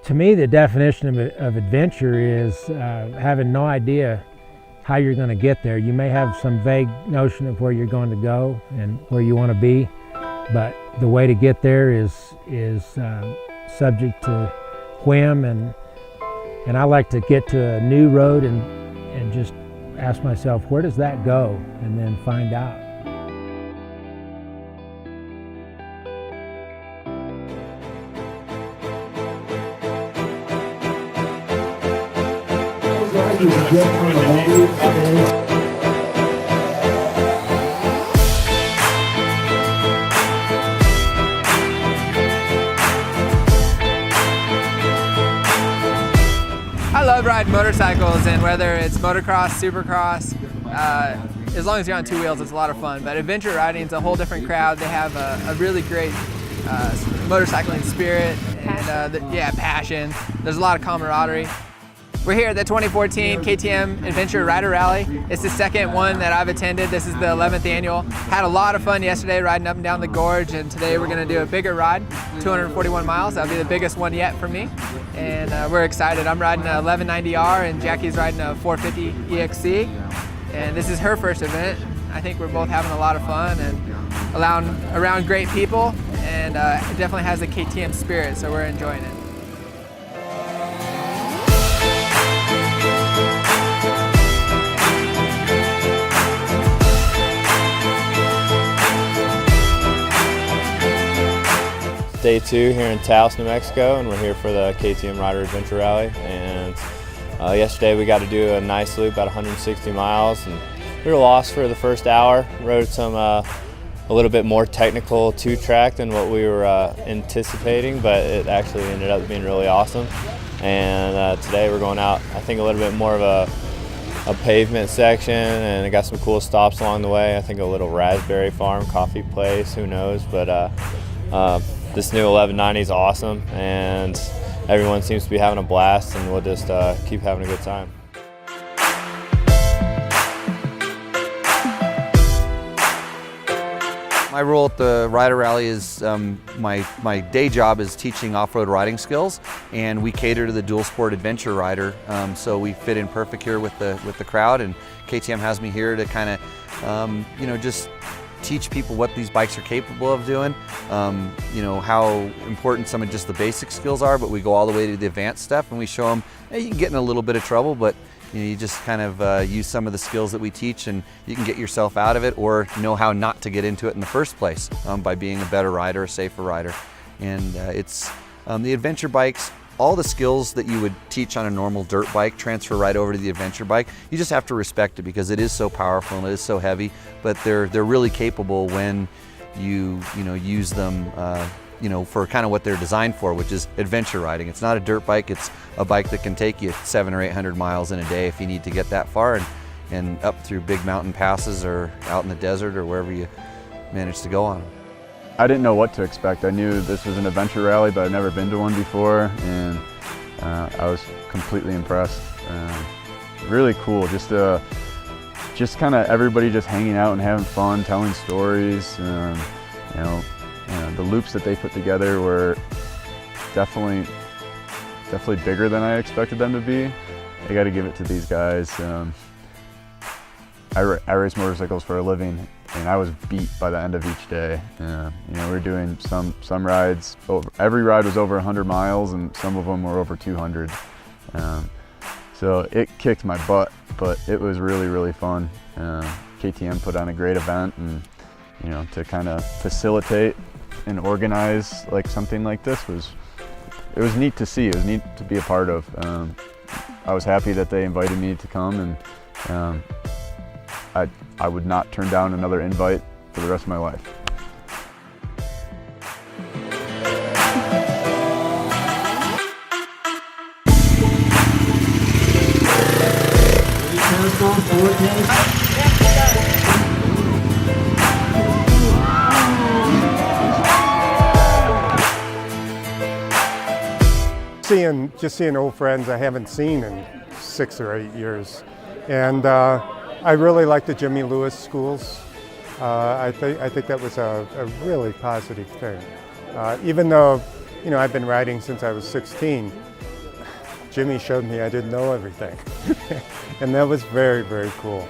To me, the definition of adventure is having no idea how you're going to get there. You may have some vague notion of where you're going to go and where you want to be, but the way to get there is subject to whim, and I like to get to a new road and just ask myself, where does that go, and then find out. I love riding motorcycles, and whether it's motocross, supercross, as long as you're on two wheels, it's a lot of fun. But adventure riding is a whole different crowd. They have a really great motorcycling spirit and passion. There's a lot of camaraderie. We're here at the 2014 KTM Adventure Rider Rally. It's the second one that I've attended. This is the 11th annual. Had a lot of fun yesterday riding up and down the gorge, and today we're gonna do a bigger ride, 241 miles. That'll be the biggest one yet for me. And we're excited. I'm riding a 1190R and Jackie's riding a 450 EXC. And this is her first event. I think we're both having a lot of fun and around great people, and it definitely has the KTM spirit, so we're enjoying it. Day 2 here in Taos, New Mexico, and we're here for the KTM Rider Adventure Rally. And yesterday we got to do a nice loop, about 160 miles, and we were lost for the first hour. Rode some a little bit more technical two-track than what we were anticipating, but it actually ended up being really awesome. And today we're going out, I think, a little bit more of a pavement section, and I got some cool stops along the way. I think a little raspberry farm, coffee place, who knows, but this new 1190 is awesome, and everyone seems to be having a blast, and we'll just keep having a good time. My role at the Rider Rally is my day job is teaching off-road riding skills, and we cater to the dual sport adventure rider. So we fit in perfect here with the crowd, and KTM has me here to kind of just teach people what these bikes are capable of doing, how important some of just the basic skills are, but we go all the way to the advanced stuff, and we show them, hey, you can get in a little bit of trouble, but you just kind of use some of the skills that we teach, and you can get yourself out of it, or know how not to get into it in the first place by being a better rider, a safer rider. And it's the adventure bikes, all the skills that you would teach on a normal dirt bike transfer right over to the adventure bike. You just have to respect it because it is so powerful and it is so heavy, but they're really capable when you use them for kind of what they're designed for, which is adventure riding. It's not a dirt bike, it's a bike that can take you 700 or 800 miles in a day if you need to get that far, and up through big mountain passes or out in the desert or wherever you manage to go on. I didn't know what to expect. I knew this was an adventure rally, but I'd never been to one before, and I was completely impressed. Really cool, just kind of everybody just hanging out and having fun, telling stories. The loops that they put together were definitely bigger than I expected them to be. I got to give it to these guys. I race motorcycles for a living, and I was beat by the end of each day. We were doing some rides. Every ride was over 100 miles, and some of them were over 200. So it kicked my butt, but it was really, really fun. KTM put on a great event, and to kind of facilitate and organize like something like this was neat to see. It was neat to be a part of. I was happy that they invited me to come, and I would not turn down another invite for the rest of my life. Just seeing old friends I haven't seen in 6 or 8 years, and I really like the Jimmy Lewis schools. I think that was a really positive thing. Even though I've been riding since I was 16, Jimmy showed me I didn't know everything. And that was very, very cool.